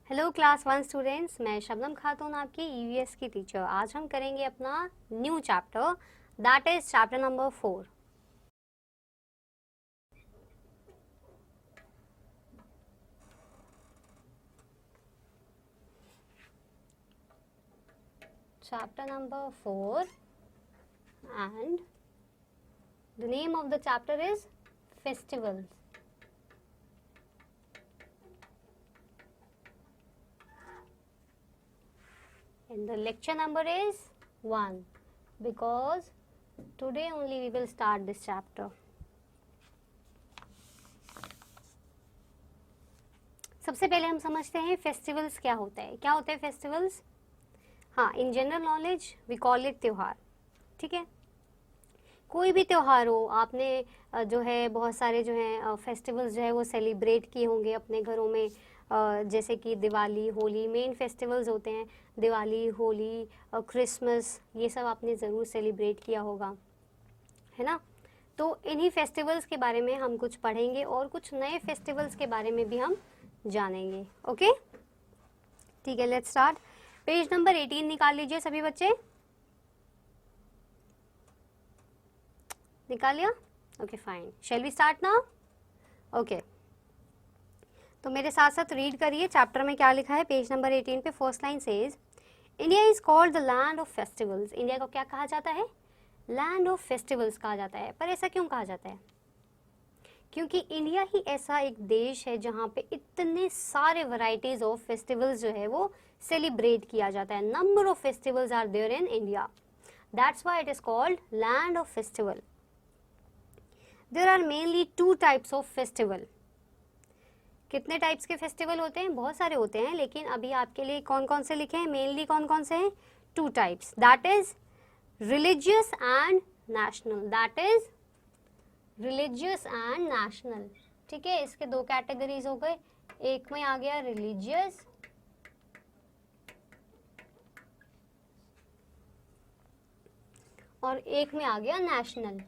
Hello class 1 students, मैं शबनम खातून आपकी EVS की टीचर। आज हम करेंगे अपना new chapter, that is chapter number 4। Chapter number 4 and the name of the chapter is festivals. And the lecture number is 1 because today only we will start this chapter. सबसे पहले हम समझते हैं फेस्टिवल्स क्या होता है। क्या होता है फेस्टिवल्स? हाँ, in general knowledge we call it त्योहार। ठीक है, कोई भी त्यौहार हो, आपने जो है बहुत सारे जो है फेस्टिवल्स जो है वो सेलिब्रेट किए होंगे अपने घरों में। जैसे कि दिवाली, होली, मेन फेस्टिवल्स होते हैं। दिवाली, होली, क्रिसमस, ये सब आपने ज़रूर सेलिब्रेट किया होगा, है ना। तो इन्हीं फेस्टिवल्स के बारे में हम कुछ पढ़ेंगे और कुछ नए फेस्टिवल्स के बारे में भी हम जानेंगे। ओके, ठीक है, लेट्स स्टार्ट। पेज नंबर 18 निकाल लीजिए सभी बच्चे। निकाल लिया? Okay fine, shall we start now? Okay, तो मेरे साथ साथ रीड करिए चैप्टर में क्या लिखा है। पेज नंबर 18 पे first line says, India is called the land of festivals. India को क्या कहा जाता है? लैंड ऑफ फेस्टिवल्स कहा जाता है। पर ऐसा क्यों कहा जाता है? क्योंकि इंडिया ही ऐसा एक देश है जहाँ पे इतने सारे वैरायटीज ऑफ फेस्टिवल्स जो है वो सेलिब्रेट किया जाता है। Number of festivals are there in India, that's why it is called land of festival. There are mainly two types of festival. कितने टाइप्स के फेस्टिवल होते हैं? बहुत सारे होते हैं, लेकिन अभी आपके लिए कौन कौन से लिखे हैं? मेनली कौन कौन से हैं? Two types, that is religious and national. That is religious and national. ठीक है, इसके दो कैटेगरीज हो गए। एक में आ गया रिलीजियस और एक में आ गया नेशनल।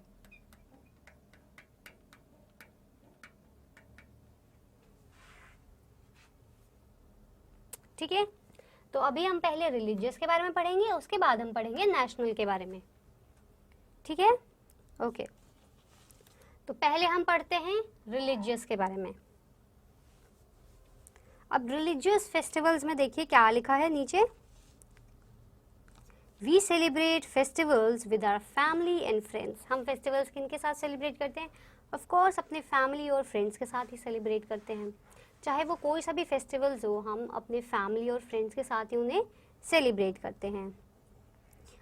ठीक है, तो अभी हम पहले रिलीजियस के बारे में पढ़ेंगे, उसके बाद हम पढ़ेंगे नेशनल के बारे में। ठीक है, ओके, तो पहले हम पढ़ते हैं रिलीजियस के बारे में। अब रिलीजियस फेस्टिवल्स में देखिए क्या लिखा है नीचे। We celebrate festivals with our family and friends. हम फेस्टिवल्स किनके साथ सेलिब्रेट करते हैं? ऑफ कोर्स अपने फैमिली और फ्रेंड्स के साथ ही सेलिब्रेट करते हैं। चाहे वो कोई सा भी फेस्टिवल्स हो, हम अपने फैमिली और फ्रेंड्स के साथ ही उन्हें सेलिब्रेट करते हैं।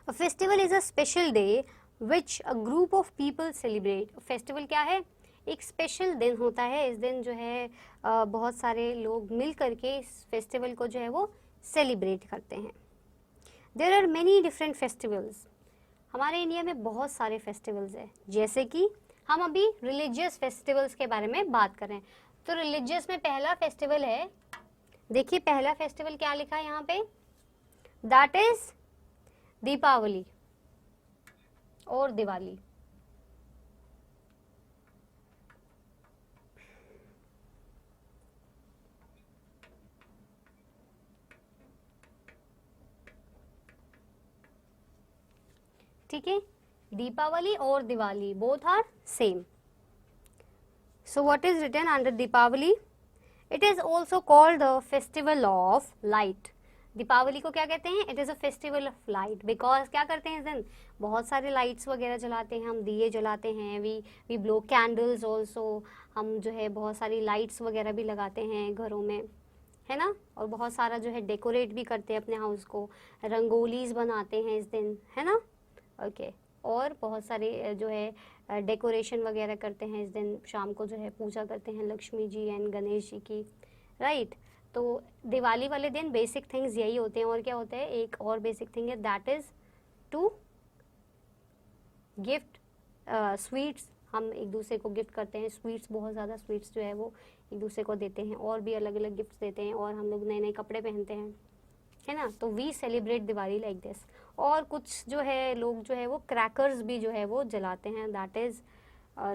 A festival is a special day which a group of people celebrate. Festival क्या है? एक स्पेशल दिन होता है। इस दिन जो है बहुत सारे लोग मिल करके इस फेस्टिवल को जो है वो सेलिब्रेट करते हैं। There are many different festivals. हमारे इंडिया में बहुत सारे फेस्टिवल्स हैं, जैसे कि हम अभी रिलीजियस फेस्टिवल्स के बारे में बात कर रहे हैं। तो रिलीजियस में पहला फेस्टिवल है, देखिए पहला फेस्टिवल क्या लिखा है यहाँ पे, दैट इज दीपावली और दिवाली। ठीक है, दीपावली और Diwali both are same. So what is written under Deepavali? It is also called the festival of light. Deepavali को क्या कहते हैं? It is a festival of light because क्या करते हैं इस दिन? बहुत सारे लाइट्स वगैरह जलाते हैं, हम दिए जलाते हैं, we blow candles also। हम जो है बहुत सारी लाइट्स वगैरह भी लगाते हैं घरों में, है ना। और बहुत सारा जो है डेकोरेट भी करते हैं अपने हाउस को, रंगोलीज बनाते हैं इस दिन, है ना। ओके, और बहुत सारे जो है डेकोरेशन वगैरह करते हैं इस दिन। शाम को जो है पूजा करते हैं लक्ष्मी जी एंड गणेश जी की, राइट। तो दिवाली वाले दिन बेसिक थिंग्स यही होते हैं। और क्या होता है? एक और बेसिक थिंग है, that is to gift sweets. हम एक दूसरे को गिफ्ट करते हैं स्वीट्स, बहुत ज़्यादा स्वीट्स जो है वो एक दूसरे को देते हैं, और भी अलग अलग गिफ्ट्स देते हैं, और हम लोग नए नए कपड़े पहनते हैं, है ना। तो we celebrate Diwali like this. और कुछ जो है लोग जो है वो क्रैकर्स भी जो है वो जलाते हैं, दैट इज़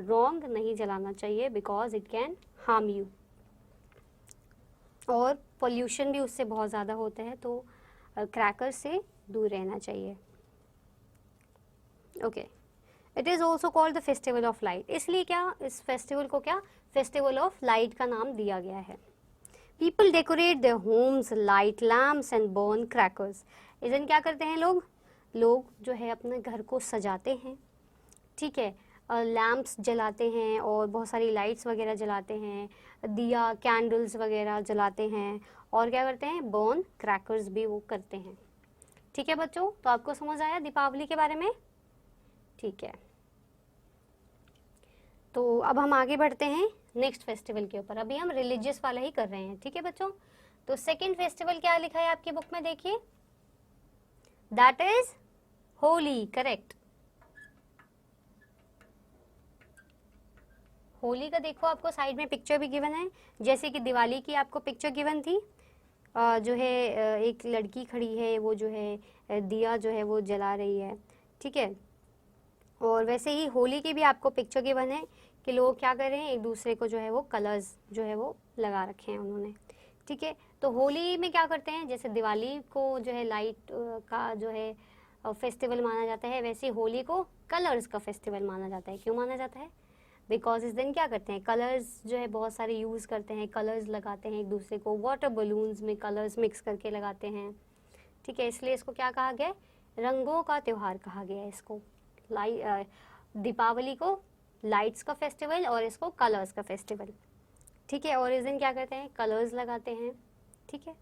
रॉन्ग, नहीं जलाना चाहिए because it can harm you. और पोल्यूशन भी उससे बहुत ज़्यादा होता है, तो क्रैकर से दूर रहना चाहिए। Okay, it is also called the festival of light, इसलिए क्या इस फेस्टिवल को क्या फेस्टिवल ऑफ लाइट का नाम दिया गया है। People decorate their Holmes, light lamps and burn crackers. इस दिन क्या करते हैं लोग, लोग जो है अपने घर को सजाते हैं, ठीक है, लैम्प्स जलाते हैं और बहुत सारी लाइट्स वगैरह जलाते हैं, दिया कैंडल्स वगैरह जलाते हैं, और क्या करते हैं बर्न क्रैकर्स भी वो करते हैं। ठीक है बच्चों, तो आपको समझ आया दीपावली के बारे में? ठीक है, तो अब हम आगे बढ़ते हैं नेक्स्ट फेस्टिवल के ऊपर। अभी हम रिलीजियस वाला ही कर रहे हैं, ठीक है बच्चों। तो सेकेंड फेस्टिवल क्या लिखा है आपकी बुक में, देखिए, that is Holi, correct. Holi का देखो आपको साइड में पिक्चर भी गिवन है, जैसे कि दिवाली की आपको पिक्चर गिवन थी, जो है एक लड़की खड़ी है, वो जो है दिया जो है वो जला रही है, ठीक है। और वैसे ही होली की भी आपको पिक्चर गिवन है कि लोग क्या कर रहे हैं, एक दूसरे को जो है वो कलर्स जो है वो लगा रखे हैं उन्होंने, ठीक है। तो होली में क्या करते हैं, जैसे दिवाली को जो है लाइट का जो है फेस्टिवल माना जाता है, वैसे होली को कलर्स का फेस्टिवल माना जाता है। क्यों माना जाता है? बिकॉज इस दिन क्या करते हैं, कलर्स जो है बहुत सारे यूज़ करते हैं, कलर्स लगाते हैं एक दूसरे को, वाटर बलून्स में कलर्स मिक्स करके लगाते हैं, ठीक है। इसलिए इसको क्या कहा गया है, रंगों का त्यौहार कहा गया है इसको। दीपावली को लाइट्स का फेस्टिवल और इसको कलर्स का फेस्टिवल, ठीक है। और इस दिन क्या करते हैं, कलर्स लगाते हैं, ठीक है।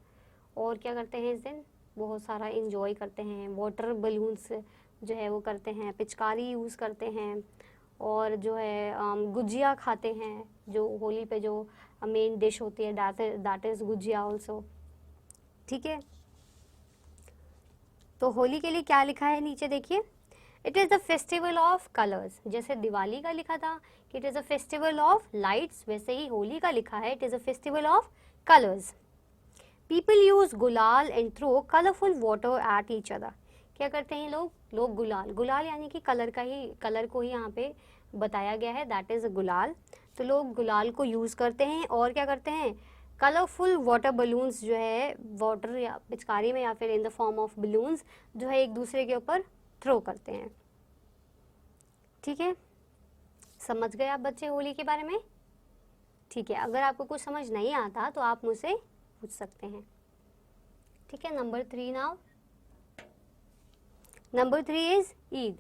और क्या करते हैं इस दिन, बहुत सारा इंजॉय करते हैं, वाटर बलून्स जो है वो करते हैं, पिचकारी यूज़ करते हैं, और जो है गुजिया खाते हैं, जो होली पे जो मेन डिश होती है दैट इज़ गुजिया ऑल्सो, ठीक है। तो होली के लिए क्या लिखा है नीचे देखिए, it is the festival of colours. जैसे दिवाली का लिखा था कि it is a festival of lights, वैसे ही होली का लिखा है it is a festival of colours. People use gulal and throw colourful water at each other. क्या करते हैं लोग गुलाल, गुलाल यानी कि कलर को ही यहाँ पे बताया गया है, दैट इज़ गुलाल। तो लोग गुलाल को यूज़ करते हैं और क्या करते हैं, कलरफुल वाटर बलून्स जो है वाटर या पिचकारी में या फिर in the form of balloons जो है एक दूसरे के ऊपर थ्रो करते हैं, ठीक है। समझ गए आप बच्चे होली के बारे में? ठीक है, अगर आपको कुछ समझ नहीं आता तो आप मुझसे पूछ सकते हैं, ठीक है। Number 3 now, number 3 is Eid.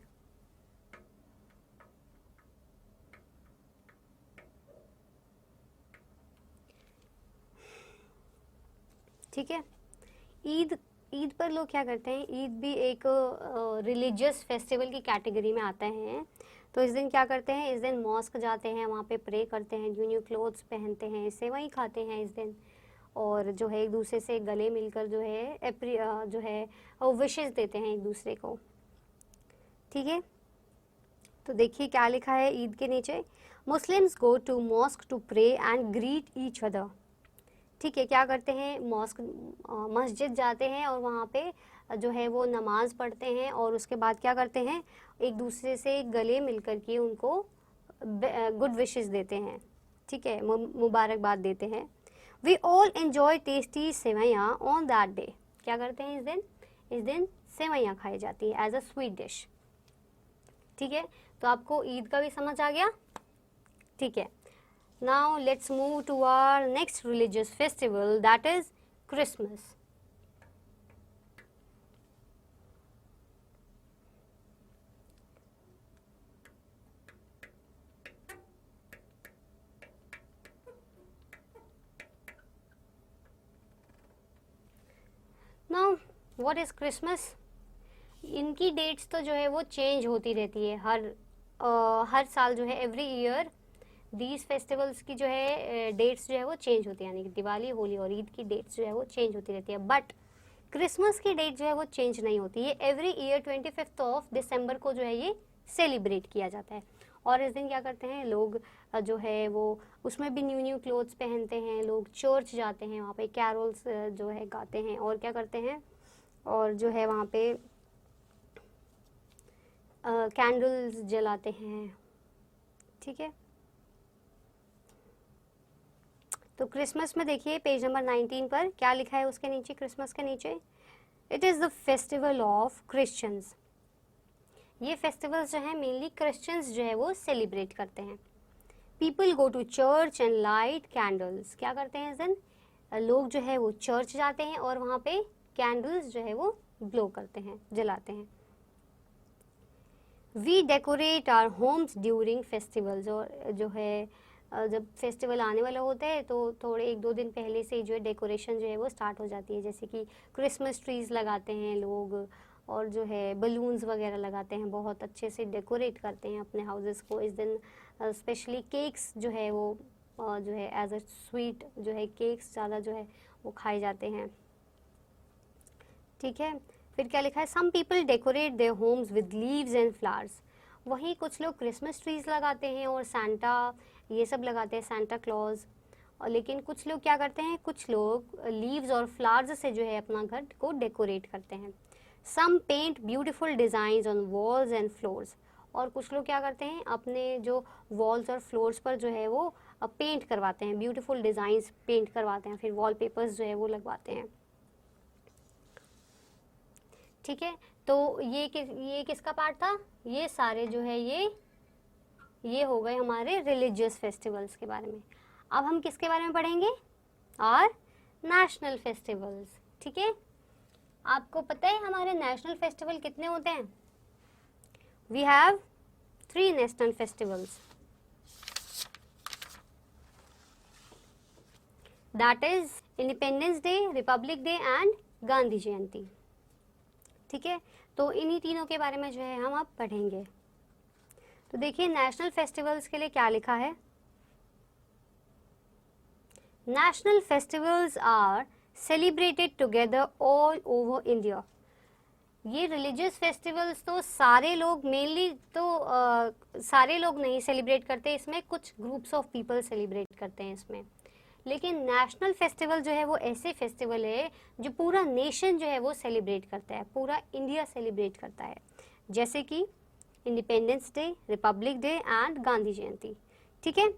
ठीक है, ईद पर लोग क्या करते हैं, ईद भी एक रिलीजियस फेस्टिवल की कैटेगरी में आता है। तो इस दिन क्या करते हैं, इस दिन मॉस्क जाते हैं, वहाँ पे प्रे करते हैं, न्यू न्यू क्लोथ्स पहनते हैं, सेवई खाते हैं इस दिन, और जो है एक दूसरे से गले मिलकर जो है जो है विशेस देते हैं एक दूसरे को, ठीक है। तो देखिए क्या लिखा है ईद के नीचे, Muslims go to mosque to pray and greet each other. ठीक है, क्या करते हैं, मॉस्क मस्जिद जाते हैं और वहाँ पे जो है वो नमाज पढ़ते हैं, और उसके बाद क्या करते हैं, एक दूसरे से गले मिलकर के उनको गुड विशेस देते हैं, ठीक है, मुबारकबाद देते हैं। We all enjoy tasty sevaiyan on that day. क्या करते हैं इस दिन सेवैयाँ खाई जाती है एज अ स्वीट डिश, ठीक है। तो आपको ईद का भी समझ आ गया, ठीक है। Now let's move to our next religious festival, that is Christmas. Now what is Christmas? इनकी डेट्स तो जो है वो चेंज होती रहती है हर साल जो है एवरी ईयर दीज फेस्टिवल्स की जो है डेट्स जो है वो चेंज होती है, यानी कि दिवाली, होली और ईद की डेट्स जो है वो चेंज होती रहती है। बट क्रिसमस की डेट जो है वो चेंज नहीं होती है, एवरी ईयर 25 ऑफ दिसंबर को जो है ये सेलिब्रेट किया जाता है। और इस दिन क्या करते हैं लोग जो है वो उसमें भी न्यू न्यू क्लोथ्स पहनते हैं, लोग चर्च जाते हैं, वहाँ पे कैरोल्स जो है गाते हैं, और क्या करते हैं, और जो है वहाँ पे कैंडल्स जलाते हैं, ठीक है। तो क्रिसमस में देखिए पेज नंबर 19 पर क्या लिखा है उसके नीचे, क्रिसमस के नीचे, it is the festival of Christians. ये फेस्टिवल्स जो है मेनली क्रिश्चियंस जो है वो सेलिब्रेट करते हैं। People go to church and light candles. क्या करते हैं इस दिन? लोग जो है वो चर्च जाते हैं और वहाँ पे कैंडल्स जो है वो ब्लो करते हैं, जलाते हैं। We decorate our homes during festivals. और जो है जब फेस्टिवल आने वाला होता है तो थोड़े 1-2 दिन पहले से जो है डेकोरेशन जो है वो स्टार्ट हो जाती है, जैसे कि क्रिसमस ट्रीज लगाते हैं लोग और जो है बलून्स वगैरह लगाते हैं, बहुत अच्छे से डेकोरेट करते हैं अपने हाउसेस को इस दिन। स्पेशली केक्स जो है वो जो है एज अ स्वीट जो है केक्स ज़्यादा जो है वो खाए जाते हैं। ठीक है, फिर क्या लिखा है? Some people decorate their homes with leaves and flowers. वहीं कुछ लोग क्रिसमस ट्रीज लगाते हैं और सांता ये सब लगाते हैं, सांता क्लॉज। और लेकिन कुछ लोग क्या करते हैं, कुछ लोग लीव्स और फ्लावर्स से जो है अपना घर को डेकोरेट करते हैं। Some paint beautiful designs on walls and floors. और कुछ लोग क्या करते हैं, अपने जो वॉल्स और फ्लोर्स पर जो है वो पेंट करवाते हैं, ब्यूटीफुल डिज़ाइंस पेंट करवाते हैं, फिर वॉलपेपर्स जो है वो लगवाते हैं। ठीक है, तो ये किसका पार्ट था? ये सारे जो है ये हो गए हमारे रिलीजियस फेस्टिवल्स के बारे में। अब हम किसके बारे में पढ़ेंगे? और नेशनल फेस्टिवल्स। ठीक है, आपको पता है हमारे नेशनल फेस्टिवल कितने होते हैं? We have 3 national festivals, that is Independence day, Republic day and Gandhi Jayanti. ठीक है, तो इन्हीं तीनों के बारे में जो है हम अब पढ़ेंगे। तो देखिए नेशनल फेस्टिवल्स के लिए क्या लिखा है? National festivals are celebrated together all over India. ये रिलीजियस फेस्टिवल्स तो सारे लोग मेनली तो सारे लोग नहीं सेलिब्रेट करते, इसमें कुछ ग्रुप्स ऑफ पीपल सेलिब्रेट करते हैं इसमें। लेकिन नेशनल फेस्टिवल जो है वो ऐसे फेस्टिवल है जो पूरा नेशन जो है वो सेलिब्रेट करता है, पूरा इंडिया सेलिब्रेट करता है, जैसे कि Independence day, Republic day and Gandhi Jayanti. ठीक है,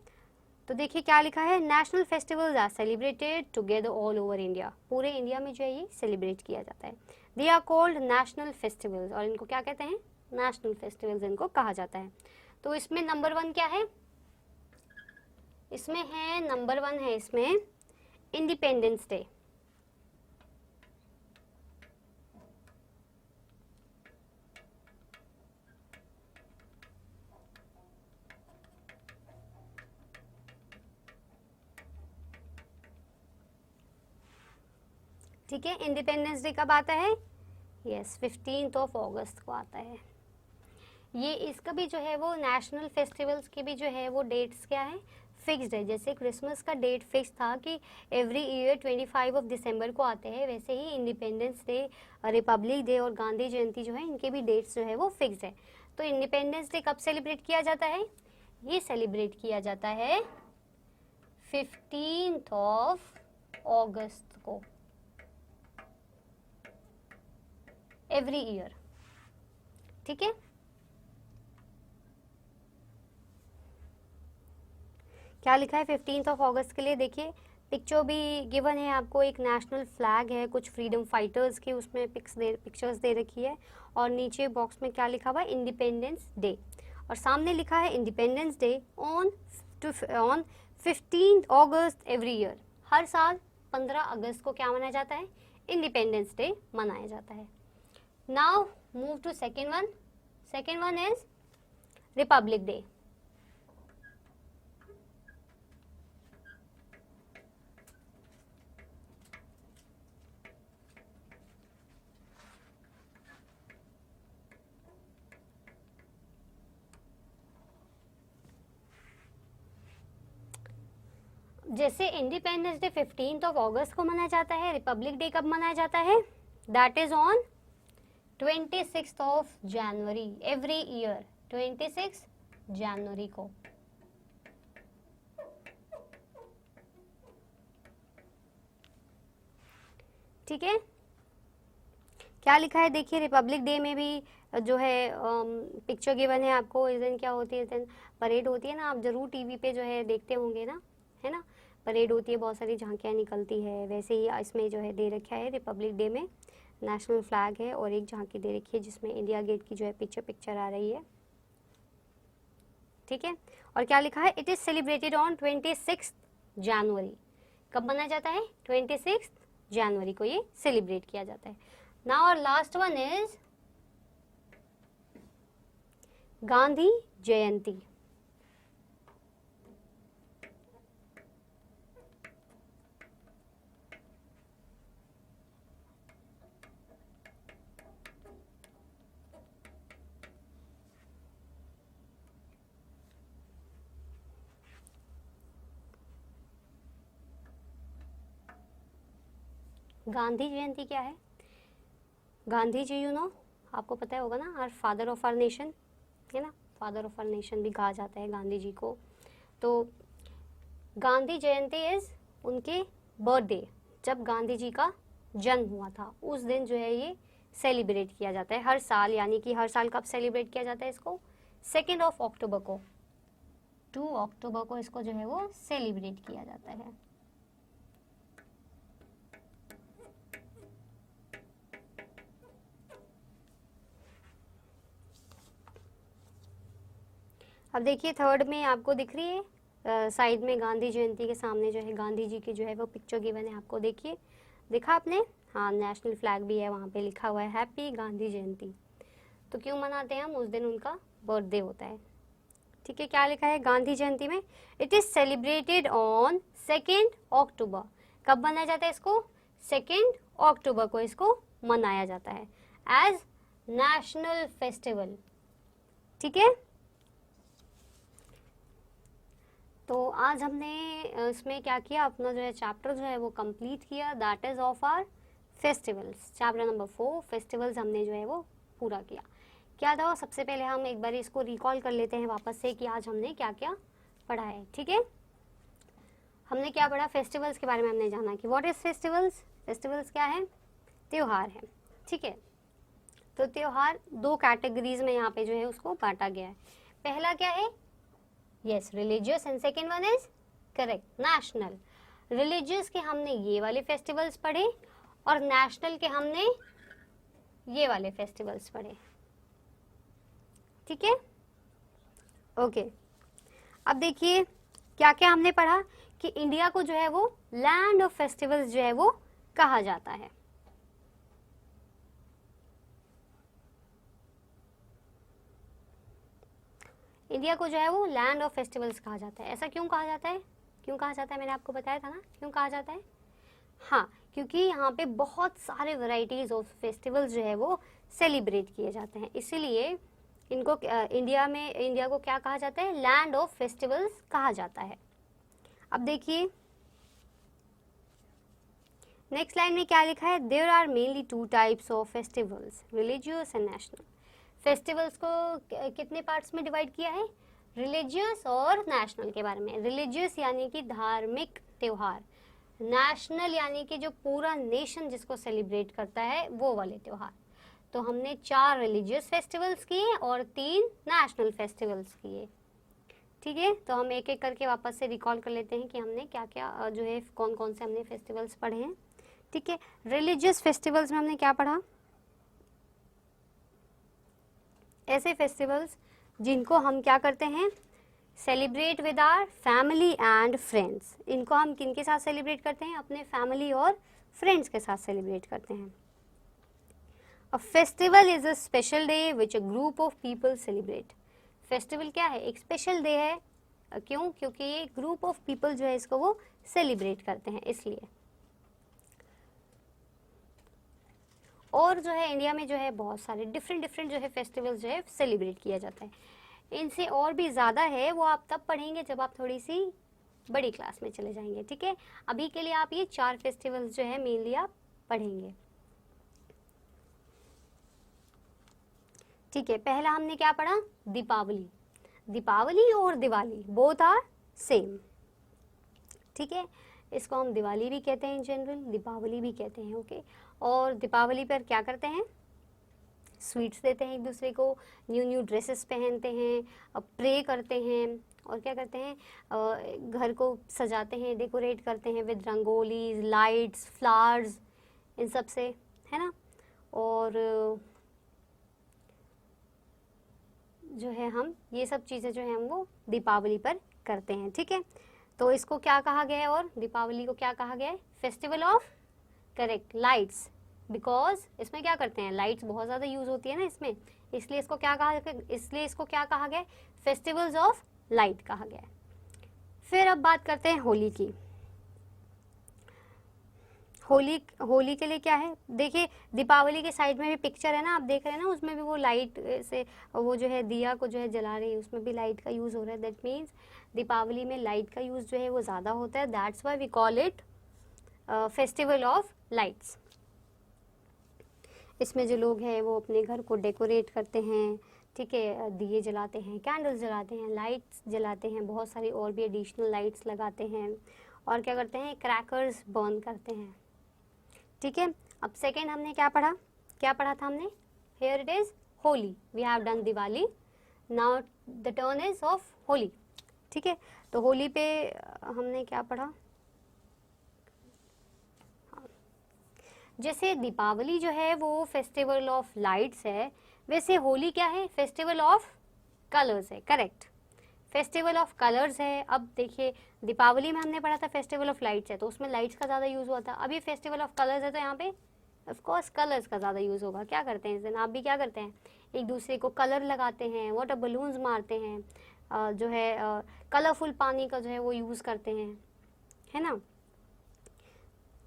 तो देखिए क्या लिखा है? National festivals are celebrated together all over India. पूरे इंडिया में जो है ये सेलिब्रेट किया जाता है। They are called national festivals. और इनको क्या कहते हैं? नेशनल फेस्टिवल्स इनको कहा जाता है। तो इसमें नंबर 1 क्या है? इसमें है नंबर 1 है इसमें इंडिपेंडेंस डे। ठीक है, इंडिपेंडेंस डे कब आता है? यस, 15 अगस्त को आता है। ये इसका भी जो है वो नेशनल फेस्टिवल्स के भी जो है वो डेट्स क्या है? फिक्स्ड है। जैसे क्रिसमस का डेट फिक्स था कि एवरी ईयर 25 दिसंबर को आते हैं, वैसे ही इंडिपेंडेंस डे, रिपब्लिक डे और गांधी जयंती जो है इनके भी डेट्स जो है वो फिक्स है। तो इंडिपेंडेंस डे कब सेलिब्रेट किया जाता है? ये सेलिब्रेट किया जाता है 15 अगस्त को एवरी ईयर। ठीक है, क्या लिखा है 15 अगस्त के लिए? देखिए पिक्चर भी गिवन है आपको, एक नेशनल फ्लैग है, कुछ फ्रीडम फाइटर्स की उसमें पिक्चर्स दे रखी है, और नीचे बॉक्स में क्या लिखा हुआ है? Independence Day. और सामने लिखा है Independence Day on 15 August every year. हर साल 15 अगस्त को क्या मनाया जाता है? इंडिपेंडेंस डे मनाया जाता है। Now move to second one. Second one is Republic Day. जैसे इंडिपेंडेंस डे 15 अगस्त को मनाया जाता है, रिपब्लिक डे कब मनाया जाता है? That is on 26 January every year, 26 जनवरी को। ठीक है, क्या लिखा है? देखिए रिपब्लिक डे में भी जो है पिक्चर गिवन है आपको। इस दिन क्या होती है? इस दिन परेड होती है ना, आप जरूर टीवी पे जो है देखते होंगे ना, है ना? परेड होती है, बहुत सारी झांकियाँ निकलती है, वैसे ही इसमें जो है दे रखा है रिपब्लिक डे में नेशनल फ्लैग है और एक झांकी दे रखी है जिसमें इंडिया गेट की जो है पिक्चर आ रही है, ठीक है। और क्या लिखा है, इट इज सेलिब्रेटेड ऑन 26 जनवरी। कब मनाया जाता है, 26 जनवरी को ये सेलिब्रेट किया जाता है। नाउ और last one is Gandhi Jayanti. Gandhi Jayanti क्या है, गांधी जी आपको पता होगा ना, our father of our nation है ना, फादर ऑफ आर नेशन भी कहा जाता है गांधी जी को। तो गांधी जयंती इज उनके बर्थडे, जब गांधी जी का जन्म हुआ था उस दिन जो है ये सेलिब्रेट किया जाता है हर साल। यानी कि हर साल कब सेलिब्रेट किया जाता है इसको, 2 अक्टूबर को, 2 अक्टूबर को इसको जो है वो सेलिब्रेट किया जाता है। अब देखिए थर्ड में आपको दिख रही है साइड में गांधी जयंती के सामने जो है गांधी जी की जो है वो पिक्चर गिवन है, आपको देखिए, देखा आपने, हाँ नेशनल फ्लैग भी है, वहाँ पे लिखा हुआ है हैप्पी गांधी जयंती। तो क्यों मनाते हैं हम, उस दिन उनका बर्थडे होता है, ठीक है। क्या लिखा है गांधी जयंती में, इट इज सेलिब्रेटेड ऑन 2 अक्टूबर। कब मनाया जाता है इसको, 2 अक्टूबर को इसको मनाया जाता है एज नेशनल फेस्टिवल, ठीक है। तो आज हमने इसमें क्या किया, अपना जो है चैप्टर जो है वो कंप्लीट किया, that is of our festivals. Chapter number 4 festivals हमने जो है वो पूरा किया। क्या था, सबसे पहले हम एक बार इसको रिकॉल कर लेते हैं वापस से कि आज हमने क्या क्या पढ़ा है, ठीक है। हमने क्या पढ़ा, फेस्टिवल्स के बारे में हमने जाना कि व्हाट इज फेस्टिवल्स, फेस्टिवल्स क्या है, त्योहार है, ठीक है। तो त्योहार 2 कैटेगरीज में यहाँ पे जो है उसको बांटा गया है। पहला क्या है, yes religious, and second one is correct national. Religious के हमने ये वाले फेस्टिवल्स पढ़े और नेशनल के हमने ये वाले फेस्टिवल्स पढ़े, ठीक है, ओके। अब देखिए क्या क्या हमने पढ़ा कि इंडिया को जो है वो लैंड ऑफ फेस्टिवल्स जो है वो कहा जाता है। इंडिया को जो है वो लैंड ऑफ फेस्टिवल्स कहा जाता है। ऐसा क्यों कहा जाता है, क्यों कहा जाता है, मैंने आपको बताया था ना क्यों कहा जाता है। हाँ, क्योंकि यहाँ पे बहुत सारे वैरायटीज ऑफ फेस्टिवल्स जो है वो सेलिब्रेट किए जाते हैं, इसीलिए इनको इंडिया को क्या कहा जाता है, लैंड ऑफ फेस्टिवल्स कहा जाता है। अब देखिए नेक्स्ट लाइन में क्या लिखा है, there are mainly 2 types of festivals, religious and national. Festivals को कितने पार्ट्स में डिवाइड किया है, रिलीजियस और नेशनल के बारे में। रिलीजियस यानी कि धार्मिक त्योहार, नेशनल यानी कि जो पूरा नेशन जिसको सेलिब्रेट करता है वो वाले त्योहार। तो हमने 4 रिलीजियस फेस्टिवल्स किए और 3 नेशनल फेस्टिवल्स किए, ठीक है। तो हम एक एक करके वापस से रिकॉल कर लेते हैं कि हमने क्या क्या जो है कौन कौन से हमने फेस्टिवल्स पढ़े हैं, ठीक है। रिलीजियस फेस्टिवल्स में हमने क्या पढ़ा, ऐसे फेस्टिवल्स जिनको हम क्या करते हैं, celebrate with our family and friends. इनको हम किन के साथ सेलिब्रेट करते हैं, अपने फैमिली और फ्रेंड्स के साथ सेलिब्रेट करते हैं। A festival is a special day which a group of people celebrate. Festival क्या है, एक स्पेशल डे है, क्यों, क्योंकि ये ग्रुप ऑफ पीपल जो है इसको वो सेलिब्रेट करते हैं इसलिए। और जो है इंडिया में जो है बहुत सारे डिफरेंट जो है फेस्टिवल्स जो है सेलिब्रेट किया जाता है। इनसे और भी ज़्यादा है वो आप तब पढ़ेंगे जब आप थोड़ी सी बड़ी क्लास में चले जाएंगे, ठीक है। अभी के लिए आप ये 4 फेस्टिवल्स जो है मेनली आप पढ़ेंगे, ठीक है। पहला हमने क्या पढ़ा, दीपावली। दीपावली और दिवाली बोथ आर सेम, ठीक है। इसको हम दिवाली भी कहते हैं, इन जनरल दीपावली भी कहते हैं, ओके। और दीपावली पर क्या करते हैं, स्वीट्स देते हैं एक दूसरे को, न्यू ड्रेसेस पहनते हैं, प्रे करते हैं और क्या करते हैं, घर को सजाते हैं, डेकोरेट करते हैं विद रंगोली, लाइट्स, फ्लावर्स, इन सब से, है ना। और जो है हम ये सब चीज़ें जो है हम वो दीपावली पर करते हैं, ठीक है। तो इसको क्या कहा गया है, और दीपावली को क्या कहा गया है, festival of, correct, lights, because इसमें क्या करते हैं, लाइट्स बहुत ज़्यादा यूज़ होती है ना इसमें, इसलिए इसको क्या कहा गया, फेस्टिवल्स ऑफ लाइट कहा गया है। फिर अब बात करते हैं होली की। होली के लिए क्या है, देखिए दीपावली के साइड में भी पिक्चर है ना, आप देख रहे हैं ना, उसमें भी वो लाइट से वो जो है दिया को जो है जला रही है, उसमें भी लाइट का यूज़ हो रहा है। दैट मीन्स दीपावली में लाइट का यूज़ जो है वो ज़्यादा होता है, that's why we call it festival of lights. इसमें जो लोग हैं वो अपने घर को डेकोरेट करते हैं, ठीक है, दिए जलाते हैं, कैंडल्स जलाते हैं, लाइट्स जलाते हैं, बहुत सारी और भी एडिशनल लाइट्स लगाते हैं, और क्या करते हैं, क्रैकर्स बर्न करते हैं, ठीक है। अब सेकेंड हमने क्या पढ़ा था हमने, here it is Holi, we have done Diwali, now the turn is of Holi, ठीक है। तो होली पे हमने क्या पढ़ा, जैसे दीपावली जो है वो फेस्टिवल ऑफ लाइट्स है, वैसे होली क्या है, फेस्टिवल ऑफ कलर्स है, करेक्ट, फेस्टिवल ऑफ कलर्स है। अब देखिए दीपावली में हमने पढ़ा था फेस्टिवल ऑफ लाइट्स है, तो उसमें लाइट्स का ज़्यादा यूज़ हुआ था। अभी फेस्टिवल ऑफ कलर्स है तो यहाँ पे ऑफ कोर्स कलर्स का ज़्यादा यूज़ होगा। क्या करते हैं इस दिन, आप भी क्या करते हैं, एक दूसरे को कलर लगाते हैं, वाटर बलून्स मारते हैं, जो है कलरफुल पानी का जो है वो यूज़ करते हैं, है ना।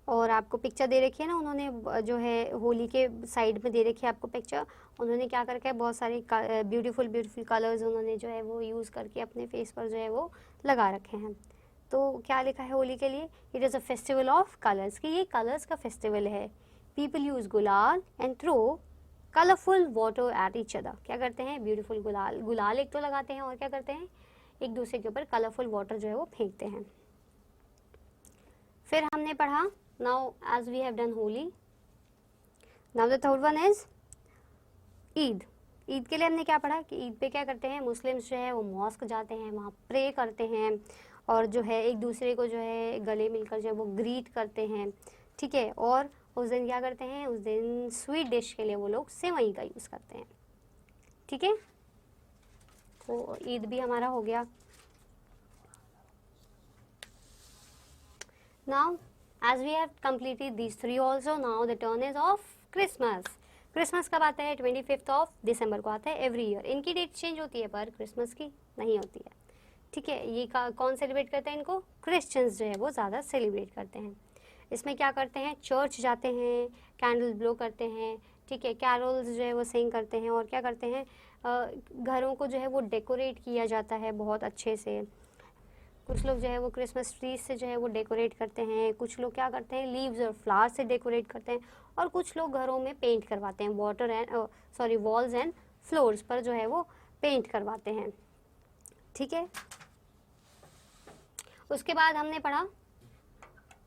और आपको पिक्चर दे रखी है ना उन्होंने, जो है होली के साइड में दे रखी है आपको पिक्चर, उन्होंने क्या करके बहुत सारे ब्यूटीफुल कलर्स उन्होंने जो है वो यूज़ करके अपने फेस पर जो है वो लगा रखे हैं। तो क्या लिखा है होली के लिए, it is a festival of colours, कि ये कलर्स का फेस्टिवल है। People use gulal and throw colourful water at each other, क्या करते हैं, ब्यूटीफुल गुलाल एक तो लगाते हैं, और क्या करते हैं, एक दूसरे के ऊपर कलरफुल वाटर जो है वो फेंकते हैं। फिर हमने पढ़ा, now as we have done Holi, now the third one is Eid. Eid के लिए हमने क्या पढ़ा कि ईद पे क्या करते हैं, मुस्लिम्स जो है वो मॉस्क जाते हैं, वहाँ प्रे करते हैं, और जो है एक दूसरे को जो है गले मिलकर जो है वो ग्रीट करते हैं, ठीक है। और उस दिन क्या करते हैं, उस दिन स्वीट डिश के लिए वो लोग सेवई का यूज़ करते हैं, ठीक है। तो ईद भी हमारा हो गया। Now as we have completed these three also, now the turn is of Christmas. Christmas कब आता है, 25 ऑफ दिसंबर को आता है एवरी ईयर। इनकी डेट चेंज होती है पर क्रिसमस की नहीं होती है, ठीक है। ये कौन सेलिब्रेट करते हैं इनको, क्रिश्चियंस जो है वो ज़्यादा सेलिब्रेट करते हैं। इसमें क्या करते हैं, चर्च जाते हैं, कैंडल ब्लो करते हैं, ठीक है, कैरोल्स जो है वो सिंग करते हैं, और क्या करते हैं, घरों को जो है वो डेकोरेट किया जाता है बहुत अच्छे से। कुछ लोग जो है वो क्रिसमस ट्रीज से जो है वो डेकोरेट करते हैं, कुछ लोग क्या करते हैं, लीव्स और फ्लावर से डेकोरेट करते हैं, और कुछ लोग घरों में पेंट करवाते हैं, वॉल्स एंड फ्लोर्स पर जो है वो पेंट करवाते हैं, ठीक है। उसके बाद हमने पढ़ा,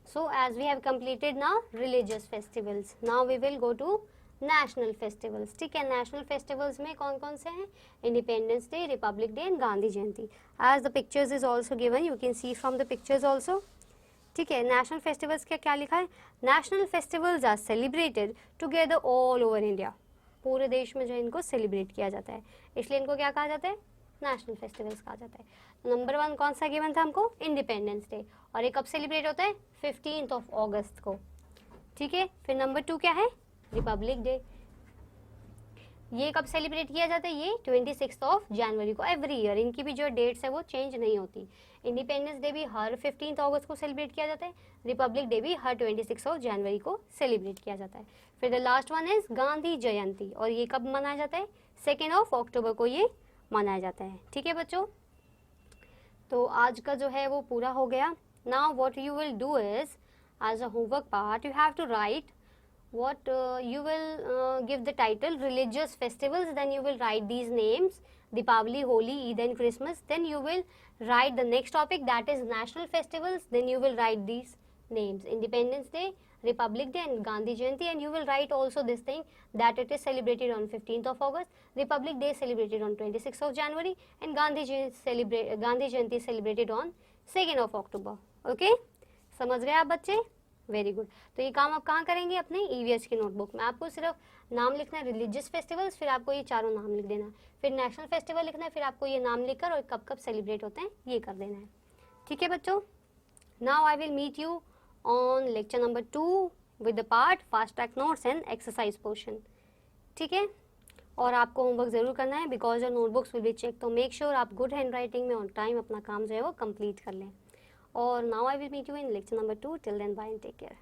so as we have completed now religious festivals, now we will go to national festivals, ठीक है। नेशनल फेस्टिवल्स में कौन कौन से हैं, independence day, Republic day and Gandhi Jayanti. As the pictures is also given, you can see from the pictures also, ठीक है। National festivals का क्या लिखा है, national festivals are celebrated together all over India, पूरे देश में जो इनको सेलिब्रेट किया जाता है, इसलिए इनको क्या कहा जाता है, नेशनल फेस्टिवल्स कहा जाता है। नंबर 1 कौन सा गिवन था हमको, इंडिपेंडेंस डे, और ये कब सेलिब्रेट होता है, 15 ऑफ अगस्त को, ठीक है। फिर नंबर 2 क्या है, रिपब्लिक डे, ये कब सेलिब्रेट किया जाता है, ये 26 ऑफ जनवरी को एवरी ईयर। इनकी भी जो डेट्स है वो चेंज नहीं होती। इंडिपेंडेंस डे भी हर 15 अगस्त को सेलिब्रेट किया जाता है, रिपब्लिक डे भी हर 26 ऑफ जनवरी को सेलिब्रेट किया जाता है। फिर the last one is Gandhi Jayanti, और ये कब मनाया जाता है, 2 ऑफ अक्टूबर को ये मनाया जाता है, ठीक है बच्चों। तो आज का जो है वो पूरा हो गया। Now what you will do is, as a homework part you have to write what you will give the title religious festivals, then you will write these names, Deepavali, Holi, Eid and Christmas. Then you will write the next topic, that is national festivals, then you will write these names, Independence Day, Republic Day and Gandhi Jayanti, and you will write also this thing that it is celebrated on 15th of August, Republic Day is celebrated on 26th of January, and Gandhi Jayanti is celebrated on 2nd of October. Okay, समझ गए आप बच्चे? Very good. तो ये काम आप कहाँ करेंगे? अपने ईवीएस की नोटबुक में. आपको सिर्फ नाम लिखना है रिलीजियस फेस्टिवल्स, फिर आपको ये चारों नाम लिख देना है, फिर नेशनल फेस्टिवल लिखना है, फिर आपको ये नाम लिखकर और कब कब सेलिब्रेट होते हैं ये कर देना है. ठीक है बच्चों? Now I will meet you on lecture number 2 with the part fast track notes and exercise portion. ठीक है, और आपको होमवर्क ज़रूर करना है because your notebooks will be check. तो मेक श्योर आप गुड हैंड राइटिंग में ऑन टाइम अपना काम जो है वो कंप्लीट कर लें. और now I will meet you in lecture number 2. Till then bye and take care.